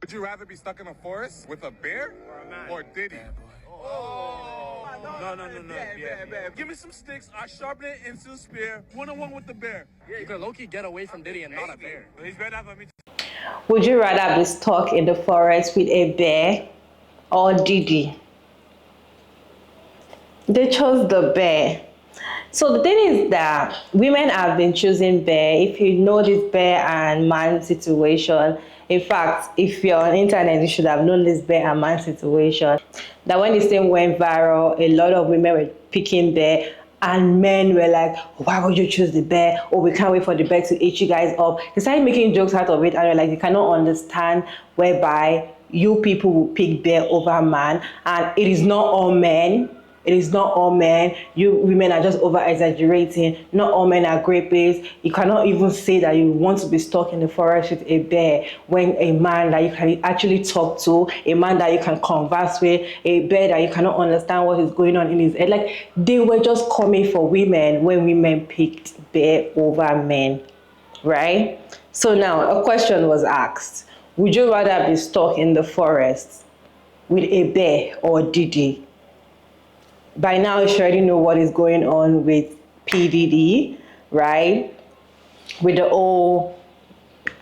Would you rather be stuck in a forest with a bear or Diddy? Yeah. Give me some sticks. I sharpen it into a spear. One-on-one with the bear. You could low-key get away from Diddy and not a bear. He's better for me. Would you rather be stuck in the forest with a bear or Diddy? They chose the bear. So the thing is that women have been choosing bear. If you know this bear and man situation, in fact, if you're on internet, you should have known this bear and man situation. That when this thing went viral, a lot of women were picking bear, and men were like, why would you choose the bear? Oh, we can't wait for the bear to eat you guys up. They started making jokes out of it, and you're like, you cannot understand whereby you people will pick bear over man, and it is not all men. It is not all men. You women are just over exaggerating. Not all men are rapists. You cannot even say that you want to be stuck in the forest with a bear when a man that you can actually talk to, a man that you can converse with, a bear that you cannot understand what is going on in his head. Like, they were just coming for women when women picked bear over men, right? So now a question was asked. Would you rather be stuck in the forest with a bear or Diddy? By now, you should already know what is going on with PDD, right? With the whole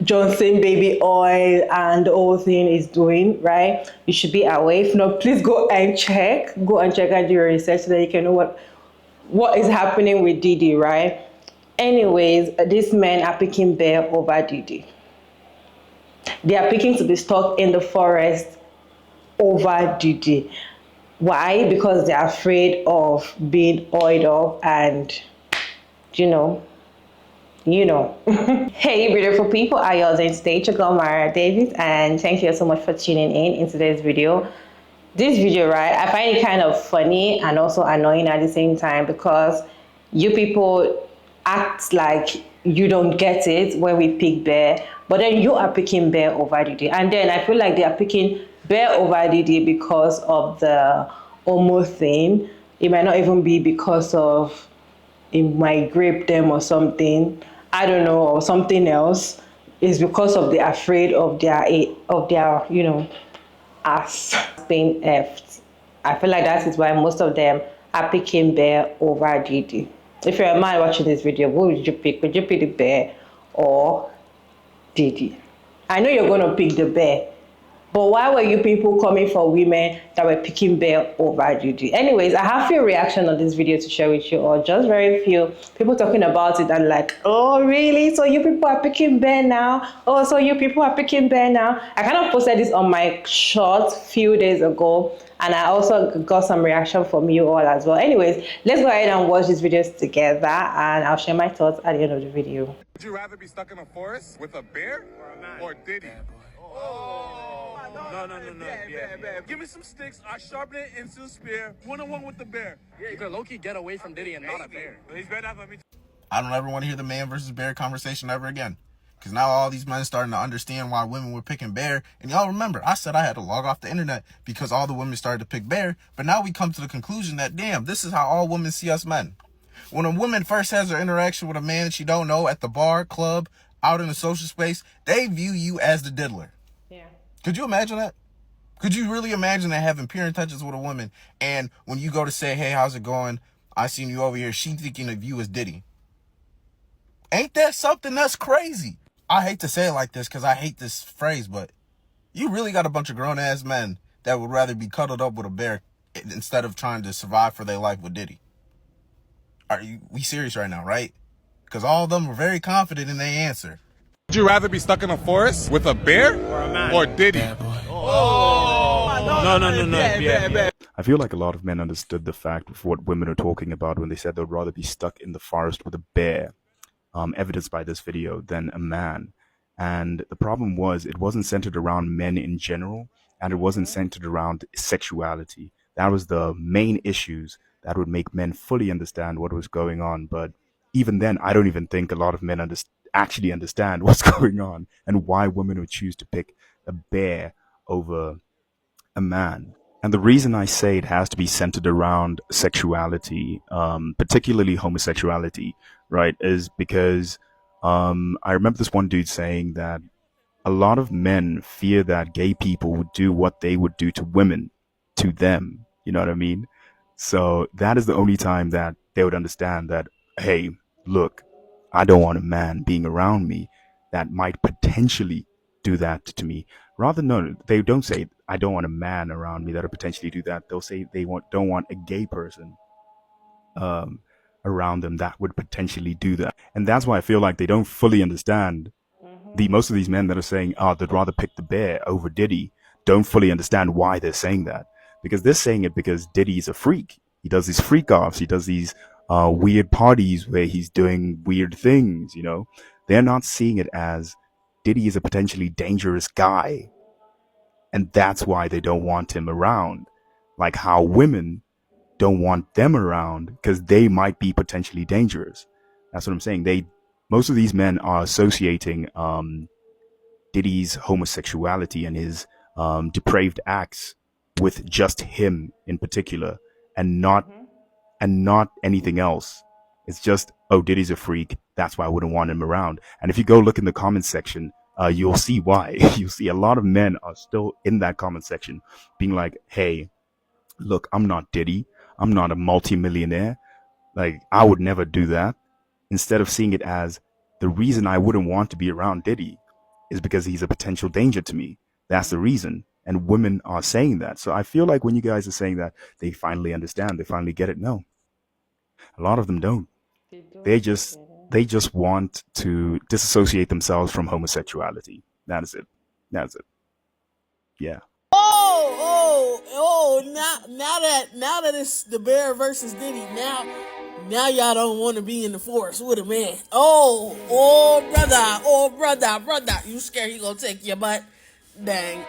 Johnson baby oil and the whole thing is doing, right? You should be aware. If not, please go and check. Go and check and do your research so that you can know what is happening with Diddy, right? Anyways, these men are picking bear over Diddy. They are picking to be stuck in the forest over Diddy. Why? Because they're afraid of being oiled up and, you know. Hey, beautiful people, are you all doing today? Mara Davis, and thank you so much for tuning in today's video. This video, right, I find it kind of funny and also annoying at the same time because you people act like you don't get it when we pick bear, but then you are picking bear over Diddy. And then I feel like they are picking bear over Diddy because of the homo thing. It might not even be because of it might grape them or something. I don't know, or something else. It's because of they're afraid of their ass being effed. I feel like that is why most of them are picking bear over Diddy. If you're a man watching this video, what would you pick? Would you pick the bear or Diddy? I know you're going to pick the bear, but why were you people coming for women that were picking bear over Diddy? Anyways, I have few reactions on this video to share with you, or just very few people talking about it and like, oh really? So you people are picking bear now? Oh, so you people are picking bear now? I kind of posted this on my short few days ago, and I also got some reaction from you all as well. Anyways, let's go ahead and watch these videos together, and I'll share my thoughts at the end of the video. Would you rather be stuck in a forest with a bear or Diddy? No. Yeah. Give me some sticks. I sharpen it into a spear. One-on-one with the bear. You could low-key get away from Diddy and not a bear. He's better for me. I don't ever want to hear the man versus bear conversation ever again. Because now all these men starting to understand why women were picking bear. And y'all remember, I said I had to log off the internet because all the women started to pick bear. But now we come to the conclusion that, damn, this is how all women see us men. When a woman first has her interaction with a man she don't know at the bar, club, out in the social space, they view you as the diddler. Yeah. Could you imagine that? Could you really imagine that, having pure intentions with a woman, and when you go to say, hey, how's it going? I seen you over here, she thinking of you as Diddy. Ain't that something that's crazy? I hate to say it like this because I hate this phrase, but you really got a bunch of grown-ass men that would rather be cuddled up with a bear instead of trying to survive for their life with Diddy. We serious right now, right? Because all of them were very confident in their answer. Would you rather be stuck in a forest with a bear or Diddy? No. Yeah. I feel like a lot of men understood the fact of what women are talking about when they said they'd rather be stuck in the forest with a bear, evidenced by this video, than a man. And the problem was, it wasn't centered around men in general, and it wasn't centered around sexuality. That was the main issues that would make men fully understand what was going on. But even then, I don't even think a lot of men actually understand what's going on and why women would choose to pick a bear over a man. And the reason I say it has to be centered around sexuality, particularly homosexuality, right, is because I remember this one dude saying that a lot of men fear that gay people would do what they would do to women to them. You know what I mean? So that is the only time that they would understand that, hey, look, I don't want a man being around me that might potentially do that to me. Rather, no, they don't say, I don't want a man around me that'll potentially do that. They'll say they don't want a gay person um, around them that would potentially do that. And that's why I feel like they don't fully understand. Most of these men that are saying, oh, they'd rather pick the bear over Diddy, don't fully understand why they're saying that. Because they're saying it because Diddy's a freak. He does these freak offs. He does these weird parties where he's doing weird things, you know. They're not seeing it as Diddy is a potentially dangerous guy. And that's why they don't want him around. Like how women don't want them around because they might be potentially dangerous. That's what I'm saying. Most of these men are associating Diddy's homosexuality and his depraved acts with just him in particular, and not anything else. It's just, oh, Diddy's a freak. That's why I wouldn't want him around. And if you go look in the comments section, you'll see why. You'll see a lot of men are still in that comment section being like, hey, look, I'm not Diddy. I'm not a multimillionaire. Like, I would never do that. Instead of seeing it as the reason I wouldn't want to be around Diddy is because he's a potential danger to me. That's the reason. And women are saying that. So I feel like when you guys are saying that, they finally understand. They finally get it. No, a lot of them don't. They just want to disassociate themselves from homosexuality. That is it. That's it. Yeah. Now that it's the bear versus Diddy, now y'all don't want to be in the forest with a man. Oh brother, you scared he gonna take your butt? Dang.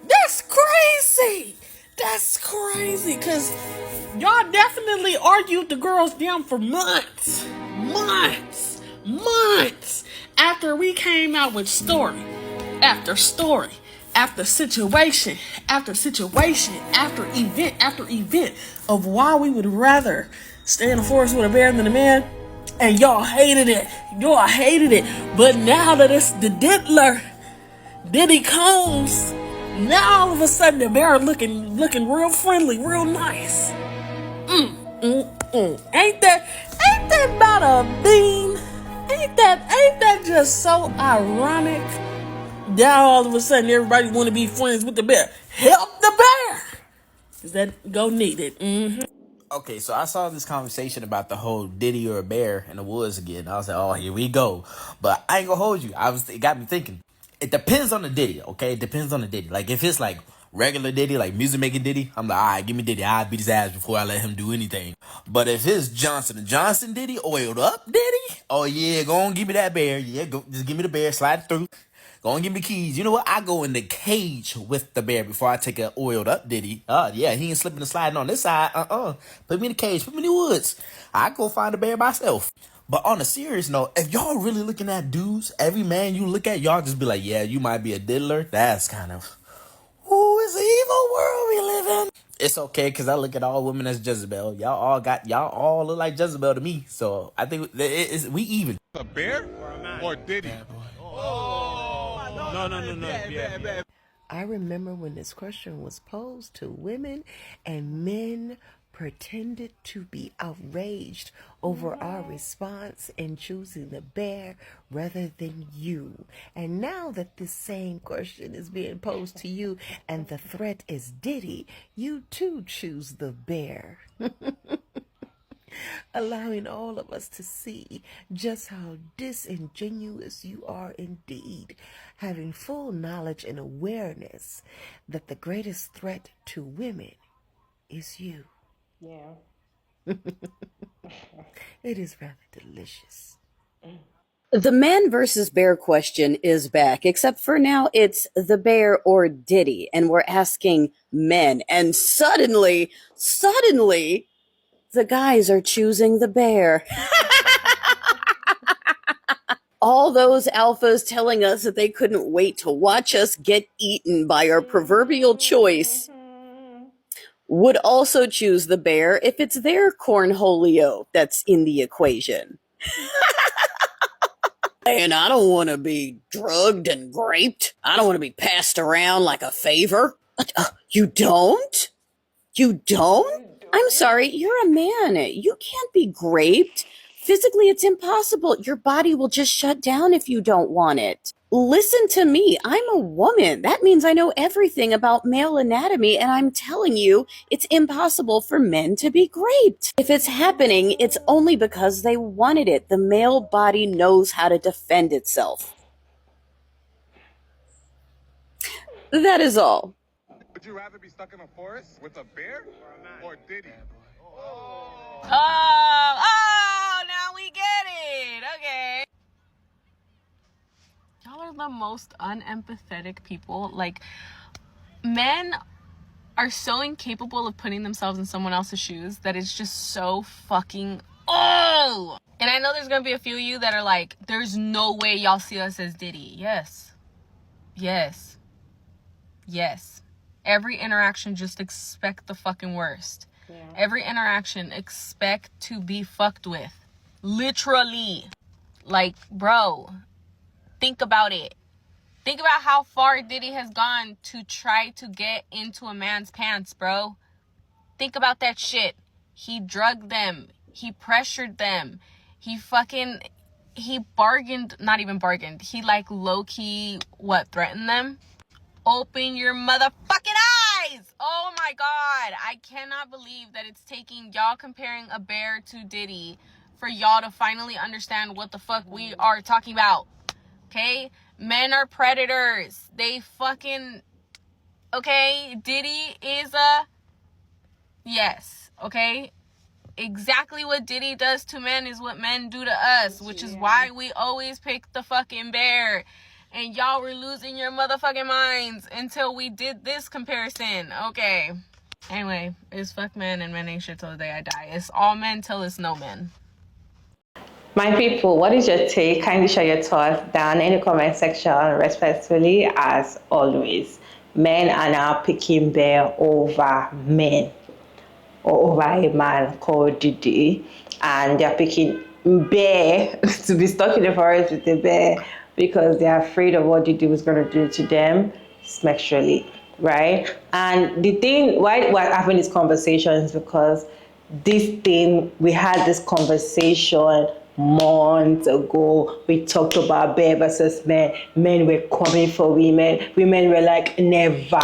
That's crazy. That's crazy, cause y'all definitely argued the girls down for months after we came out with story after story after situation after event of why we would rather stay in the forest with a bear than a man, and y'all hated it. But now that it's the diddler, Diddy Combs, now all of a sudden the bear looking real friendly, real nice. Ain't that about a bean? Ain't that just so ironic? Now all of a sudden everybody want to be friends with the bear. Help the bear, cause that go needed. Okay, so I saw this conversation about the whole Diddy or a bear in the woods again. I was like, oh, here we go. But I ain't gonna hold you. It got me thinking. It depends on the Diddy, okay? It depends on the Diddy. Like, if it's like regular Diddy, like music making Diddy, I'm like, all right, give me Diddy. I'll beat his ass before I let him do anything. But if it's Johnson & Johnson Diddy, oiled up Diddy, oh yeah, go on, give me that bear. Yeah, go, just give me the bear, slide it through. Go and give me keys. You know what? I go in the cage with the bear before I take a oiled up Diddy. Yeah, he ain't slipping and sliding on this side. Put me in the cage. Put me in the woods. I go find the bear myself. But on a serious note, if y'all really looking at dudes, every man you look at, y'all just be like, yeah, you might be a diddler. That's kind of, ooh, it's an evil world we live in. It's okay, because I look at all women as Jezebel. Y'all all look like Jezebel to me. So I think we even. A bear or Diddy? No. I remember when this question was posed to women, and men pretended to be outraged over our response in choosing the bear rather than you. And now that this same question is being posed to you and the threat is Diddy, you too choose the bear. Allowing all of us to see just how disingenuous you are indeed, having full knowledge and awareness that the greatest threat to women is you. Yeah. It is rather delicious. The man versus bear question is back, except for now it's the bear or Diddy, and we're asking men, and suddenly, the guys are choosing the bear. All those alphas telling us that they couldn't wait to watch us get eaten by our proverbial choice would also choose the bear if it's their cornholio that's in the equation. And I don't want to be drugged and raped. I don't want to be passed around like a favor. You don't? You don't? I'm sorry, you're a man. You can't be raped. Physically, it's impossible. Your body will just shut down if you don't want it. Listen to me. I'm a woman. That means I know everything about male anatomy, and I'm telling you, it's impossible for men to be raped. If it's happening, it's only because they wanted it. The male body knows how to defend itself. That is all. Would you rather be stuck in a forest with a bear or Diddy? Oh, now we get it. Okay. Y'all are the most unempathetic people. Like, men are so incapable of putting themselves in someone else's shoes that it's just so fucking oh. And I know there's gonna be a few of you that are like, there's no way y'all see us as Diddy. Yes. Yes. Yes. Every interaction, just expect the fucking worst. Yeah. Every interaction, expect to be fucked with. Literally. Like, bro, think about it. Think about how far Diddy has gone to try to get into a man's pants, bro. Think about that shit. He drugged them. He pressured them. He bargained, not even bargained. He like low-key, threatened them? Open your motherfucking eyes! Oh my God. I cannot believe that it's taking y'all comparing a bear to Diddy for y'all to finally understand what the fuck we are talking about. Okay? Men are predators. They fucking... Okay? Diddy is a... Yes. Okay? Exactly what Diddy does to men is what men do to us, which is why we always pick the fucking bear. And y'all were losing your motherfucking minds until we did this comparison. Okay. Anyway, it's fuck men and men ain't shit till the day I die. It's all men till it's no men. My people, what is your take? Kindly share your thoughts down in the comment section, respectfully, as always. Men are now picking bear over men, or over a man called Diddy, and they're picking bear to be stuck in the forest with the bear because they're afraid of what Diddy was going to do to them sexually, right? And the thing, why we're having this conversation is because we had this conversation months ago. We talked about bear versus men. Men were coming for women. Women were like, never.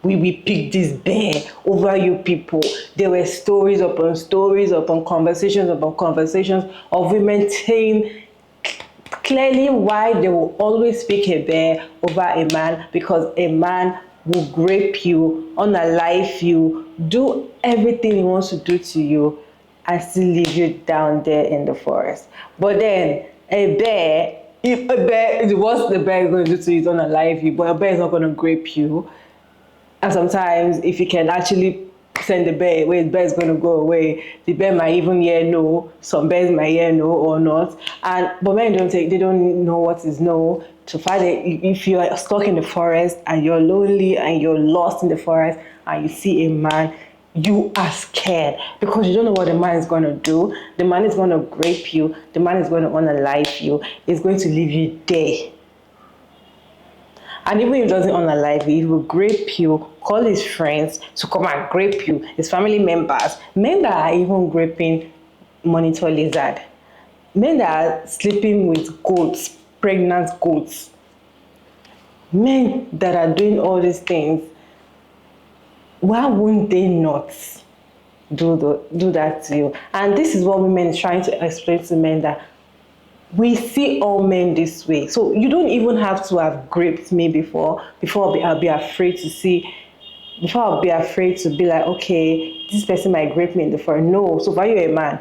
We pick this bear over you people. There were stories upon conversations upon conversations of women saying clearly why they will always pick a bear over a man, because a man will grape you, unalive you, do everything he wants to do to you, and still leave you down there in the forest. But then what the bear is going to do to you is unalive you, but a bear is not going to grape you. And sometimes if you can actually send the bear away, the bear is going to go away. The bear might even hear no. Some bears might hear no or not. But men they don't know what is no. To find it, if you are stuck in the forest and you're lonely and you're lost in the forest and you see a man, you are scared because you don't know what the man is going to do. The man is going to grape you. The man is going to unalive you. He's going to leave you there. And even if he doesn't unalive you, he will grape you, call his friends to come and grape you, his family members. Men that are even graping monitor lizard. Men that are sleeping with goats, pregnant goats. Men that are doing all these things. Why wouldn't they not do that to you? And this is what women is trying to explain to men, that we see all men this way. So you don't even have to have graped me before I'll be afraid to see, before I'll be afraid to be like, okay, this person might grape me in the forest. No, so far you're a man.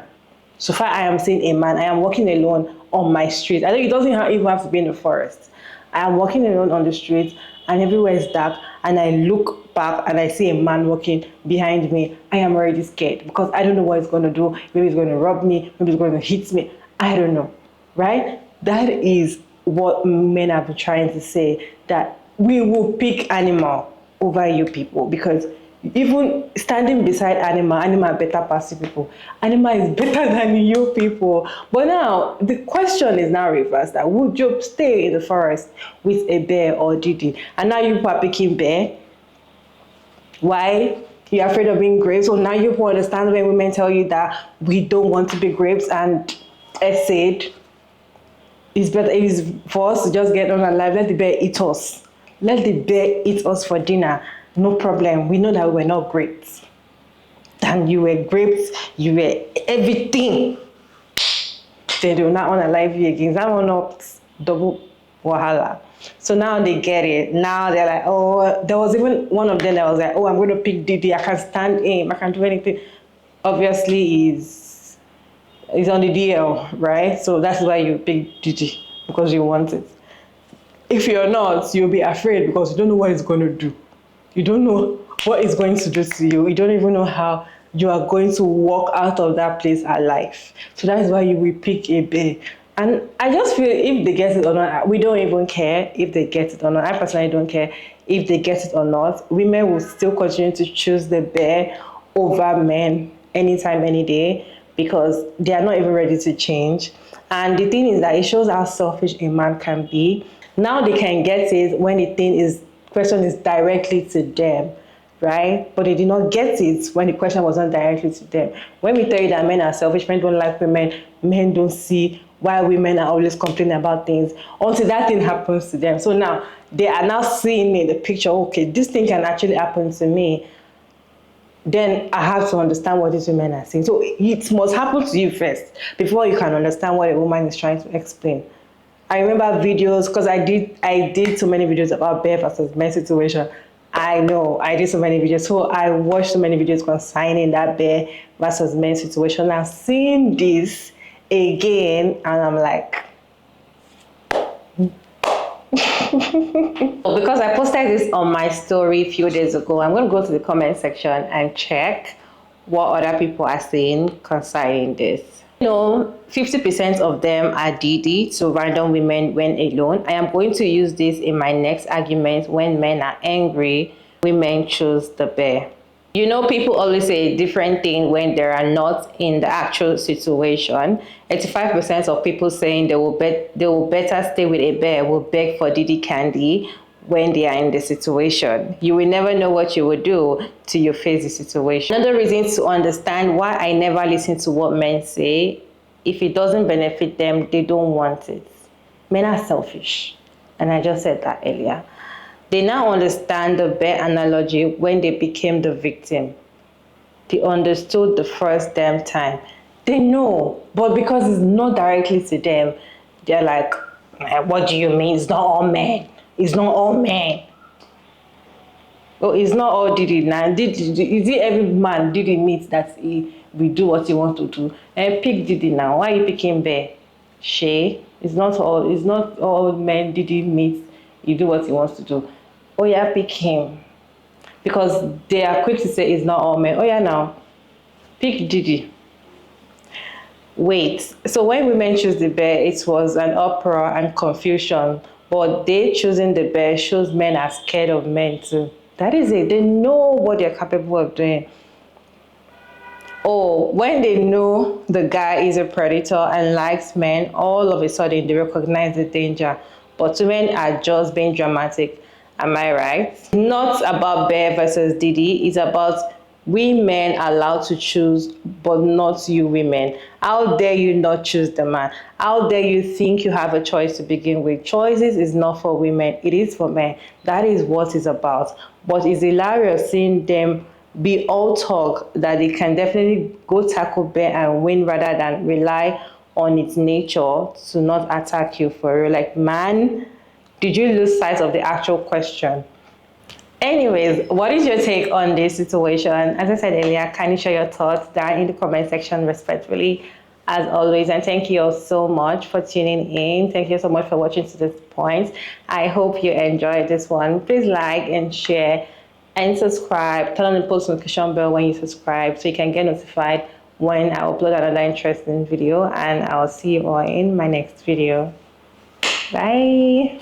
So far I am seeing a man. I am walking alone on my street. I think it doesn't even have to be in the forest. I am walking alone on the street and everywhere is dark, and I look back and I see a man walking behind me. I am already scared because I don't know what he's going to do. Maybe he's going to rob me. Maybe he's going to hit me. I don't know. Right? That is what men have been trying to say, that we will pick animal over you people because even standing beside animal better pass you people. Animal is better than you people. But now the question is now reversed, that would you stay in the forest with a bear or Diddy? And now you are picking bear. Why? You're afraid of being raped. So now you understand when women tell you that we don't want to be raped, and I said it's better, it's for us to just get on alive. Let the bear eat us. Let the bear eat us for dinner. No problem. We know that we were not great. And you were great. You were everything. Then they will not unalive you again. That one not double wahala. So now they get it. Now they're like, oh, there was even one of them that was like, oh, I'm going to pick Diddy. I can stand him. I can do anything. Obviously, he's on the DL, right? So that's why you pick Diddy, because you want it. If you're not, you'll be afraid because you don't know what it's going to do. You don't know what it's going to do to you. You don't even know how you are going to walk out of that place alive. So that is why you will pick a bear. And I just feel if they get it or not, we don't even care if they get it or not. I personally don't care if they get it or not. Women will still continue to choose the bear over men anytime, any day, because they are not even ready to change. And the thing is that it shows how selfish a man can be. Now they can get it when the question is directly to them, right? But they did not get it when the question was not directly to them. When we tell you that men are selfish, men don't like women, men don't see why women are always complaining about things until that thing happens to them. So now they are now seeing in the picture, okay, this thing can actually happen to me. Then I have to understand what these women are saying. So it must happen to you first before you can understand what a woman is trying to explain. I remember videos, because I did so many videos about bear versus men situation. I know, I did so many videos. So I watched so many videos concerning that bear versus men situation. Now seeing this again, and I'm like, because I posted this on my story a few days ago, I'm going to go to the comment section and check what other people are saying concerning this. 50% of them are Diddy to random women when alone. I am going to use this in my next argument. When men are angry, women choose the bear. People always say a different thing when they are not in the actual situation. 85% of people saying they will better stay with a bear will beg for Diddy candy when they are in the situation. You will never know what you will do till you face the situation. Another reason to understand why I never listen to what men say: if it doesn't benefit them, they don't want it. Men are selfish, and I just said that earlier. They now understand the bear analogy when they became the victim. They understood the first damn time. They know, but because it's not directly to them, they're like, what do you mean? It's not all men. It's not all men. Oh, it's not all Diddy now. Is it every man Diddy meets that he will do what he wants to do? And pick Diddy now. Why are you picking bear? Shay, it's not all men Diddy meets, you do what he wants to do. Oh yeah, pick him. Because they are quick to say it's not all men. Oh yeah, now pick Diddy. Wait, so when women choose the bear, it was an uproar and confusion, but they choosing the bear shows men are scared of men too. That is it. They know what they're capable of doing. Oh, when they know the guy is a predator and likes men, all of a sudden they recognize the danger. But women are just being dramatic. Am I right? Not about bear versus Diddy. It's about we men are allowed to choose, but not you women. How dare you not choose the man? How dare you think you have a choice to begin with? Choices is not for women, it is for men. That is what it's about. But it's hilarious seeing them be all talk that they can definitely go tackle bear and win rather than rely on its nature to not attack you for real. Like, man, did you lose sight of the actual question? Anyways, what is your take on this situation? As I said earlier, can you share your thoughts down in the comment section respectfully, as always? And thank you all so much for tuning in. Thank you so much for watching to this point. I hope you enjoyed this one. Please like and share and subscribe. Turn on the post notification bell when you subscribe so you can get notified when I upload another interesting video. And I'll see you all in my next video. Bye.